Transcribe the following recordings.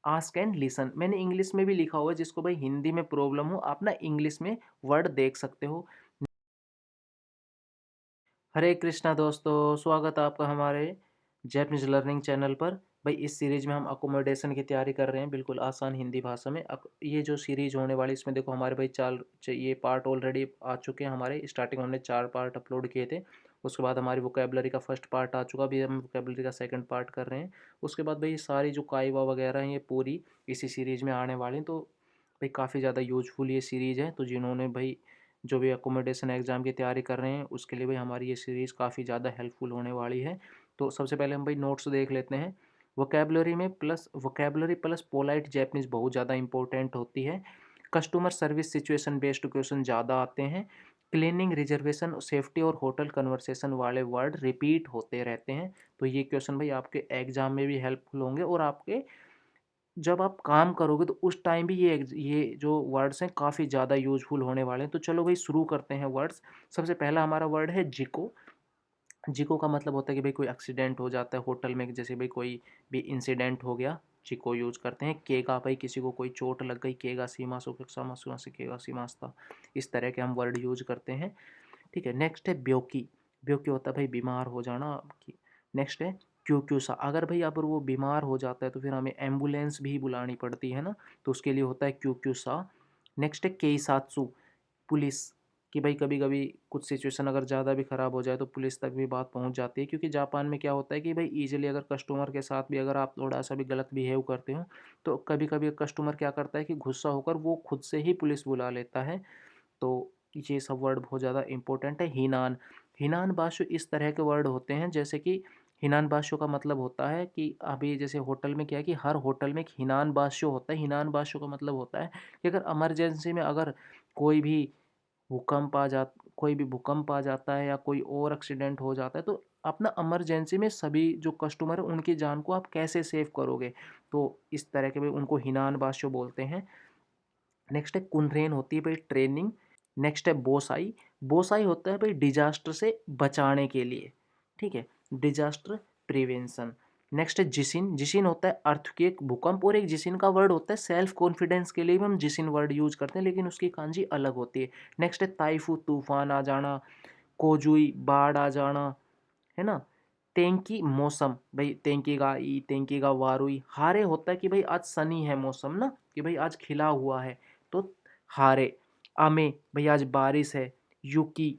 Ask and listen. मैंने English में भी लिखा हुआ है, जिसको भाई हिंदी में प्रॉब्लम हो आप ना इंग्लिश में वर्ड देख सकते हो। हरे कृष्णा दोस्तों, स्वागत है आपका हमारे जैपनीज लर्निंग चैनल पर। भाई इस सीरीज में हम अकोमोडेशन की तैयारी कर रहे हैं बिल्कुल आसान हिंदी भाषा में। ये जो सीरीज होने वाली इसमें देखो हमारे भाई ये पार्ट ऑलरेडी आ चुके हैं हमारे। स्टार्टिंग हमने 4 पार्ट अपलोड किए थे। उसके बाद हमारी वोकेबलरी का फर्स्ट पार्ट आ चुका, अभी हम वोकेबलरी का सेकंड पार्ट कर रहे हैं। उसके बाद भाई सारी जो काइवा वगैरह हैं ये पूरी इसी सीरीज में आने वाली हैं। तो भाई काफ़ी ज़्यादा यूजफुल ये सीरीज़ है। तो जिन्होंने भाई जो भी अकोमोडेशन एग्ज़ाम की तैयारी कर रहे हैं उसके लिए भाई हमारी ये सीरीज़ काफ़ी ज़्यादा हेल्पफुल होने वाली है। तो सबसे पहले हम भाई नोट्स देख लेते हैं। वोकेबलरी प्लस पोलाइट जैपनीज़ बहुत ज़्यादा इंपॉर्टेंट होती है। Customer service situation based question ज़्यादा आते हैं। क्लीनिंग, रिजर्वेशन, सेफ्टी और होटल कन्वर्सेशन वाले वर्ड रिपीट होते रहते हैं। तो ये क्वेश्चन भाई आपके एग्ज़ाम में भी हेल्पफुल होंगे, और आपके जब आप काम करोगे तो उस टाइम भी ये जो वर्ड्स हैं काफ़ी ज़्यादा यूज़फुल होने वाले हैं। तो चलो भाई शुरू करते हैं वर्ड्स। सबसे पहला हमारा वर्ड है जिको। जिको का मतलब होता है कि भाई कोई एक्सीडेंट हो जाता है होटल में, जैसे भाई कोई भी इंसिडेंट हो गया, जिको यूज़ करते हैं। केगा, भाई किसी को कोई चोट लग गई, केगा सीमासो के सामासुआ से केगा सीमास्ता, इस तरह के हम वर्ड यूज़ करते हैं। ठीक है, नेक्स्ट है ब्योकी। ब्योकी होता है भाई बीमार हो जाना। नेक्स्ट है क्यूक्यूसा। अगर भाई अगर वो बीमार हो जाता है तो फिर हमें एम्बुलेंस भी बुलानी पड़ती है ना, तो उसके लिए होता है क्यूक्यूसा। नेक्स्ट है केईसात्सु, पुलिस। कि भाई कभी कभी कुछ सिचुएशन अगर ज़्यादा भी ख़राब हो जाए तो पुलिस तक भी बात पहुंच जाती है, क्योंकि जापान में क्या होता है कि भाई ईजिली अगर कस्टमर के साथ भी अगर आप थोड़ा सा भी गलत बिहेव करते हो तो कभी कभी कस्टमर क्या करता है कि गुस्सा होकर वो खुद से ही पुलिस बुला लेता है। तो ये सब वर्ड बहुत ज़्यादा इंपॉर्टेंट है। हिनान। हिनान भाषु इस तरह के वर्ड होते हैं, जैसे कि हिनान भाषु का मतलब होता है कि अभी जैसे होटल में क्या है कि हर होटल में एक हिनान भाषु होता है। हिनान भाषु का मतलब होता है कि अगर इमरजेंसी में अगर कोई भी कोई भी भूकंप आ जाता है या कोई और एक्सीडेंट हो जाता है, तो अपना इमरजेंसी में सभी जो कस्टमर है उनकी जान को आप कैसे सेव करोगे। तो इस तरह के भी उनको हिनान भाषु बोलते हैं। नेक्स्ट है कुनरेन, होती है भाई ट्रेनिंग। नेक्स्ट है बोसाई। बोसाई होता है भाई डिजास्टर से बचाने के लिए। ठीक है, डिजास्टर प्रिवेंशन। नेक्स्ट है जिसिन। जिसिन होता है अर्थक्वेक, भूकंप। और एक जिसिन का वर्ड होता है सेल्फ कॉन्फिडेंस के लिए भी हम जिसिन वर्ड यूज करते हैं, लेकिन उसकी कांजी अलग होती है। नेक्स्ट है ताइफू, तूफान आ जाना। कोजुई, बाढ़ आ जाना, है ना। तेंकी, मौसम। भाई तेंकी का वारुई। हारे होता है कि भाई आज सनी है मौसम ना, कि भाई आज खिला हुआ है, तो हारे। आमे, भाई आज बारिश है। युकी,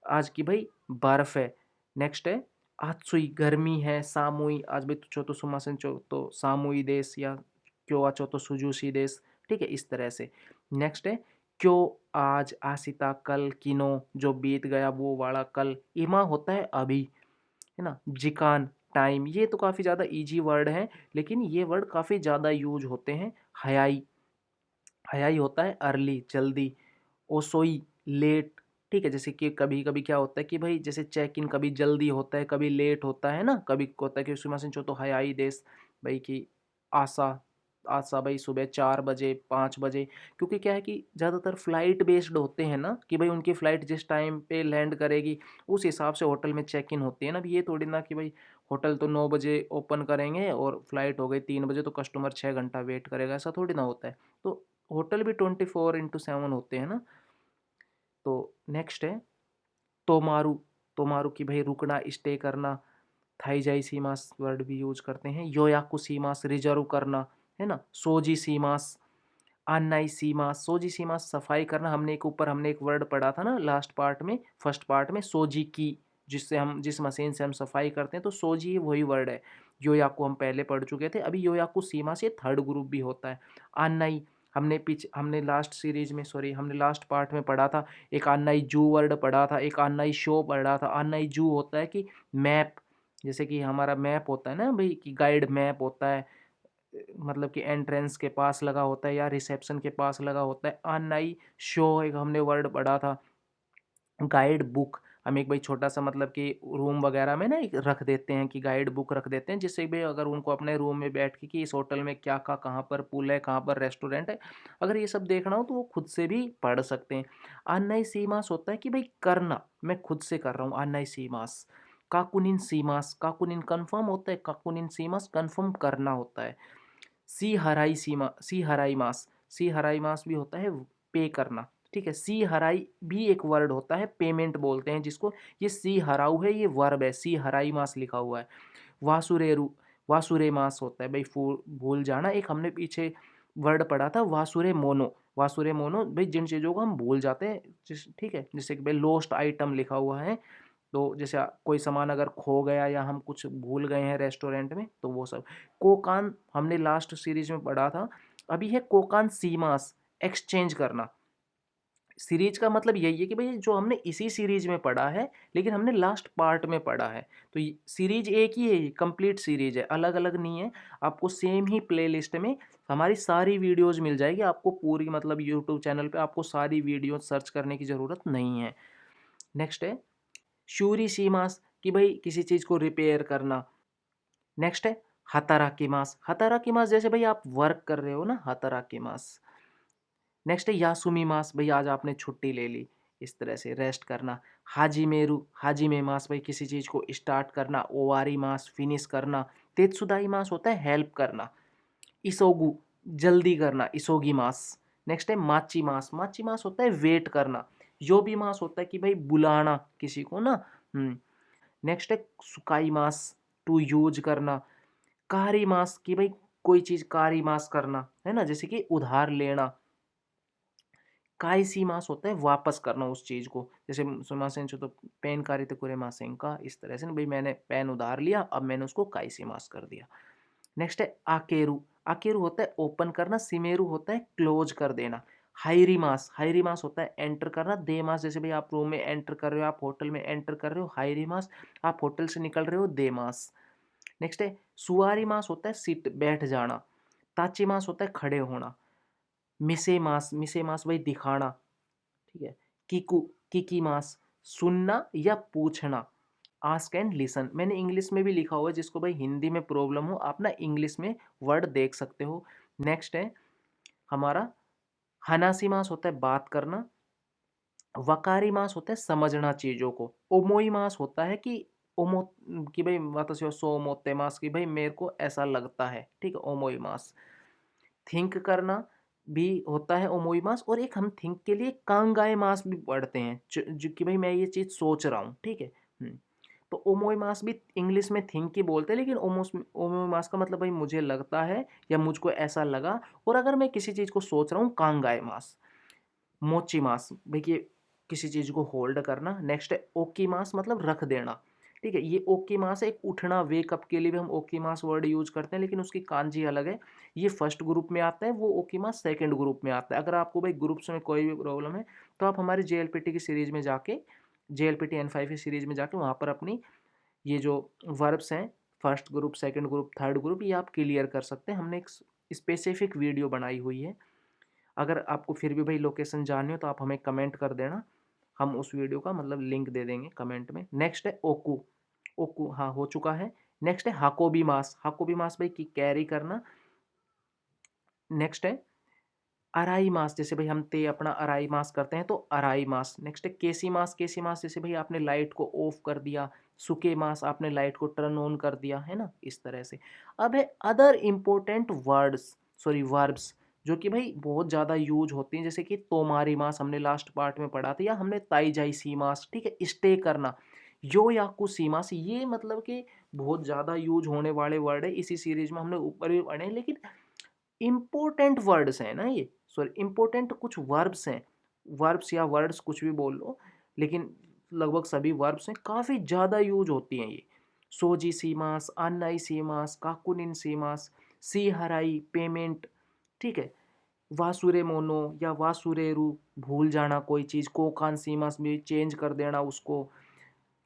आज की भाई बर्फ है। नेक्स्ट है आत्सुई, गर्मी है। सामुई, आज भाई चो तो सुमासन चो तो सामुई देश, या क्यों आचो तो सुजूसी देश। ठीक है, इस तरह से। नेक्स्ट है क्यों, आज। आसिता, कल। किनो, जो बीत गया वो वाला कल। इमा होता है अभी, है ना। जिकान, टाइम। ये तो काफ़ी ज़्यादा इजी वर्ड हैं, लेकिन ये वर्ड काफ़ी ज़्यादा यूज होते हैं। हयाई। हयाई होता है अर्ली, जल्दी। ओसोई, लेट। ठीक है, जैसे कि कभी कभी क्या होता है कि भाई जैसे चेक इन कभी जल्दी होता है कभी लेट होता है ना, कभी होता है कि उसमें से तो हयाई देश, भाई की आशा। आशा भाई सुबह 4 बजे, 5 बजे। क्योंकि क्या है कि ज़्यादातर फ्लाइट बेस्ड होते हैं ना, कि भाई उनकी फ़्लाइट जिस टाइम पे लैंड करेगी उस हिसाब से होटल में चेक इन होती है ना। अब ये थोड़ी ना कि भाई होटल तो 9 बजे ओपन करेंगे और फ्लाइट हो गई 3 बजे तो कस्टमर 6 घंटा वेट करेगा, ऐसा थोड़ी ना होता है। तो होटल भी 24/7 होते हैं ना। तो नेक्स्ट है तोमारू। तोमारू की भाई रुकना, स्टे करना। थाईजाई सीमास वर्ड भी यूज करते हैं। योयाकु सीमास, रिजर्व करना, है ना। सोजी सीमास, आनाई सीमास। सोजी सीमास सफाई करना। हमने एक वर्ड पढ़ा था ना लास्ट पार्ट में, फर्स्ट पार्ट में, सोजी की, जिससे हम जिस मशीन से हम सफाई करते हैं, तो सोजी वही वर्ड है। योयाकु हम पहले पढ़ चुके थे। अभी योयाकु सीमा से थर्ड ग्रुप भी होता है। आनाई, हमने लास्ट सीरीज में, सॉरी, हमने लास्ट पार्ट में पढ़ा था। एक आनाई जू वर्ड पढ़ा था, एक आनाई शो पढ़ा था। आनाई जू होता है कि मैप, जैसे कि हमारा मैप होता है ना भाई, कि गाइड मैप होता है, मतलब कि एंट्रेंस के पास लगा होता है या रिसेप्शन के पास लगा होता है। आनाई शो एक हमने वर्ड पढ़ा था। गाइड बुक, हम एक भाई छोटा सा मतलब कि रूम वगैरह में ना एक रख देते हैं, कि गाइड बुक रख देते हैं, जिससे भाई अगर उनको अपने रूम में बैठ के कि इस होटल में क्या का कहाँ पर पुल है, कहाँ पर रेस्टोरेंट है, अगर ये सब देखना हो तो वो खुद से भी पढ़ सकते हैं। अन्नई सीमास होता है कि भाई करना, मैं खुद से कर रहा हूँ, अन्नई सीमास। काकुनिन सीमास, काकुनिन कन्फर्म होता है, काकुनिन सीमास कन्फर्म करना होता है। सी हराई मास, सी हराई मास भी होता है पे करना, ठीक है। सी हराई भी एक वर्ड होता है, पेमेंट बोलते हैं जिसको। ये सी हराऊ है, ये वर्ब है, सी हराई मास लिखा हुआ है। वासुरेरु, वासुरे मास होता है भाई, भूल जाना। एक हमने पीछे वर्ड पढ़ा था वासुरे मोनो, वासुरे मोनो भाई जिन चीज़ों को हम भूल जाते हैं, ठीक है। जैसे कि भाई लॉस्ट आइटम लिखा हुआ है, तो जैसे कोई सामान अगर खो गया या हम कुछ भूल गए हैं रेस्टोरेंट में, तो वो सब। कोकान हमने लास्ट सीरीज में पढ़ा था। अभी है कोकान सीमास, एक्सचेंज करना। सीरीज का मतलब यही है कि भाई जो हमने इसी सीरीज में पढ़ा है, लेकिन हमने लास्ट पार्ट में पढ़ा है, तो सीरीज एक ही है, कंप्लीट सीरीज है, अलग अलग नहीं है। आपको सेम ही प्लेलिस्ट में हमारी सारी वीडियोस मिल जाएगी, आपको पूरी मतलब यूट्यूब चैनल पे आपको सारी वीडियो सर्च करने की ज़रूरत नहीं है। नेक्स्ट है शूरी सीमास, कि भाई किसी चीज़ को रिपेयर करना। नेक्स्ट है हताराकी मास, हताराकी मास जैसे भाई आप वर्क कर रहे हो ना, हताराकी मास। नेक्स्ट है यासुमी मास, भाई आज आपने छुट्टी ले ली, इस तरह से रेस्ट करना। हाजी मेरू, हाजी में मास, भाई किसी चीज़ को स्टार्ट करना। ओवारी मास, फिनिश करना। तेत्सुदाई मास होता है हेल्प करना। इसोगु, जल्दी करना, इसोगी मास। नेक्स्ट है माची मास, माची मास होता है वेट करना। योबी मास होता है कि भाई बुलाना किसी को ना। नेक्स्ट है सुकाई मास, टू यूज करना। कारी मास, कि भाई कोई चीज़ कारी मास करना, है ना, जैसे कि उधार लेना। काइसी मास होता है वापस करना उस चीज़ को, जैसे सुमासेन तो पेन कारी तो कुरे मासेन का, इस तरह से ना भाई मैंने पेन उधार लिया, अब मैंने उसको काइसी मास कर दिया। नेक्स्ट है आकेरू, आकेरू होता है ओपन करना। सिमेरू होता है क्लोज कर देना। हाइरी मास, हाइरी मास होता है एंटर करना। दे मास, जैसे भाई आप रूम में एंटर कर रहे हो, आप होटल में एंटर कर रहे हो, हाइरी मास। आप होटल से निकल रहे हो, दे मास। नेक्स्ट है सुआरी मास होता है सिट, बैठ जाना। ताची मास होता है खड़े होना। मिसे मास, मिसे मास भाई दिखाना, ठीक है। किकू, किकी मास, सुनना या पूछना। आस्क एंड लिसन, मैंने इंग्लिश में भी लिखा हुआ है, जिसको भाई हिंदी में प्रॉब्लम हो आप ना इंग्लिश में वर्ड देख सकते हो। नेक्स्ट है हमारा हनासी मास होता है बात करना। वकारी मास होता है समझना चीज़ों को। ओमोई मास होता है कि ओमो, कि भाई वातासी सो मोते मास, कि भाई मेरे को ऐसा लगता है, ठीक है, ओमोई मास। थिंक करना भी होता है ओमोई मास। और एक हम थिंक के लिए कांगाई मास भी पढ़ते हैं, जो कि भाई मैं ये चीज़ सोच रहा हूँ, ठीक है। तो ओमोई मास भी इंग्लिश में थिंक ही बोलते हैं, लेकिन ओमोई मास का मतलब भाई मुझे लगता है या मुझको ऐसा लगा। और अगर मैं किसी चीज़ को सोच रहा हूँ, कांगाई मास। मोची मास भाई कि किसी चीज़ को होल्ड करना। नेक्स्ट है ओकी मास, मतलब रख देना, ठीक है। ये ओकी मास है, एक उठना, वेकअप के लिए भी हम ओकी मास वर्ड यूज करते हैं, लेकिन उसकी कांजी अलग है। ये फर्स्ट ग्रुप में आता है, वो ओकी मास सेकंड ग्रुप में आता है। अगर आपको भाई ग्रुप्स में कोई भी प्रॉब्लम है, तो आप हमारे JLPT की सीरीज में जाके, JLPT N5 की सीरीज में जाके वहाँ पर अपनी ये जो वर्ब्स हैं, first group, second group, third group, ये आप क्लियर कर सकते हैं। हमने एक स्पेसिफिक वीडियो बनाई हुई है। अगर आपको फिर भी भाई लोकेशन जाननी हो, तो आप हमें कमेंट कर देना, हम उस वीडियो का मतलब लिंक दे देंगे कमेंट में। नेक्स्ट है ओकू, ओकू हाँ हो चुका है। नेक्स्ट है हाकोबी मास, हाकोबी मास भाई की कैरी करना। नेक्स्ट है अराई मास, जैसे भाई हम ते अपना अराई मास करते हैं, तो अराई मास। नेक्स्ट है केसी मास, केसी मास जैसे भाई आपने लाइट को ऑफ कर दिया। सुके मास, आपने लाइट को टर्न ऑन कर दिया, है ना, इस तरह से। अब है other important words, sorry verbs, जो कि भाई बहुत ज़्यादा यूज होती हैं, जैसे कि तोमारी मास हमने लास्ट पार्ट में पढ़ा था, या हमने ताई जाई सी मास, ठीक है, स्टे करना। यो याकू सी मास, ये मतलब कि बहुत ज़्यादा यूज होने वाले वर्ड है, इसी सीरीज में हमने ऊपर भी पढ़े हैं, लेकिन इम्पोर्टेंट वर्ड्स हैं ना ये, सॉरी इम्पोर्टेंट कुछ वर्ब्स हैं। वर्ब्स या वर्ड्स कुछ भी बोल लो, लेकिन लगभग सभी वर्ब्स हैं, काफ़ी ज़्यादा यूज होती हैं ये। सोजी सीमास, अन्नाई सीमास, काकुनिन सीमास, सी हराई पेमेंट, ठीक है। वासुरे मोनो या वासुरेरु, भूल जाना कोई चीज़। कोकान सीमास में चेंज कर देना उसको।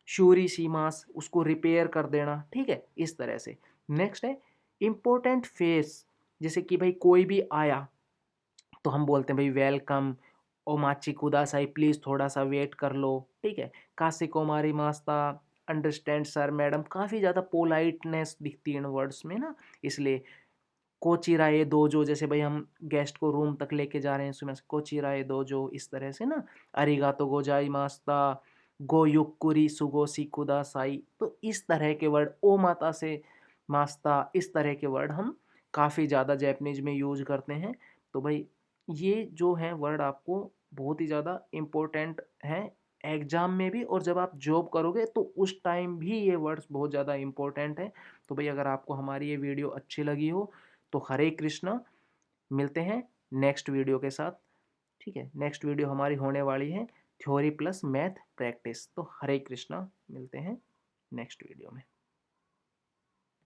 श्यूरी सीमास, उसको रिपेयर कर देना, ठीक है, इस तरह से। नेक्स्ट है इम्पोर्टेंट फेस, जैसे कि भाई कोई भी आया, तो हम बोलते हैं भाई वेलकम। ओमाची कुदासाई, प्लीज़ थोड़ा सा वेट कर लो, ठीक है। काशी कोमारी मास्ता, अंडरस्टैंड सर मैडम, काफ़ी ज़्यादा पोलाइटनेस दिखती है इन वर्ड्स में ना, इसलिए। कोचिराए दोजो, जैसे भाई हम गेस्ट को रूम तक लेके जा रहे हैं, उसमें कोचिराए दोजो, इस तरह से ना। अरिगातो गोजाई मास्ता, गो युक्कुरी सुगोसी कुदासाई, तो इस तरह के वर्ड, ओ माता से मास्ता, इस तरह के वर्ड हम काफ़ी ज़्यादा जैपनीज़ में यूज़ करते हैं। तो भाई ये जो है वर्ड आपको बहुत ही ज़्यादा इम्पोर्टेंट हैं एग्ज़ाम में भी, और जब आप जॉब करोगे तो उस टाइम भी ये वर्ड्स बहुत ज़्यादा इम्पोर्टेंट हैं। तो भाई अगर आपको हमारी ये वीडियो अच्छी लगी हो तो हरे कृष्णा, मिलते हैं नेक्स्ट वीडियो के साथ। ठीक है, नेक्स्ट वीडियो हमारी होने वाली है थ्योरी प्लस मैथ प्रैक्टिस। तो हरे कृष्णा, मिलते हैं नेक्स्ट वीडियो में।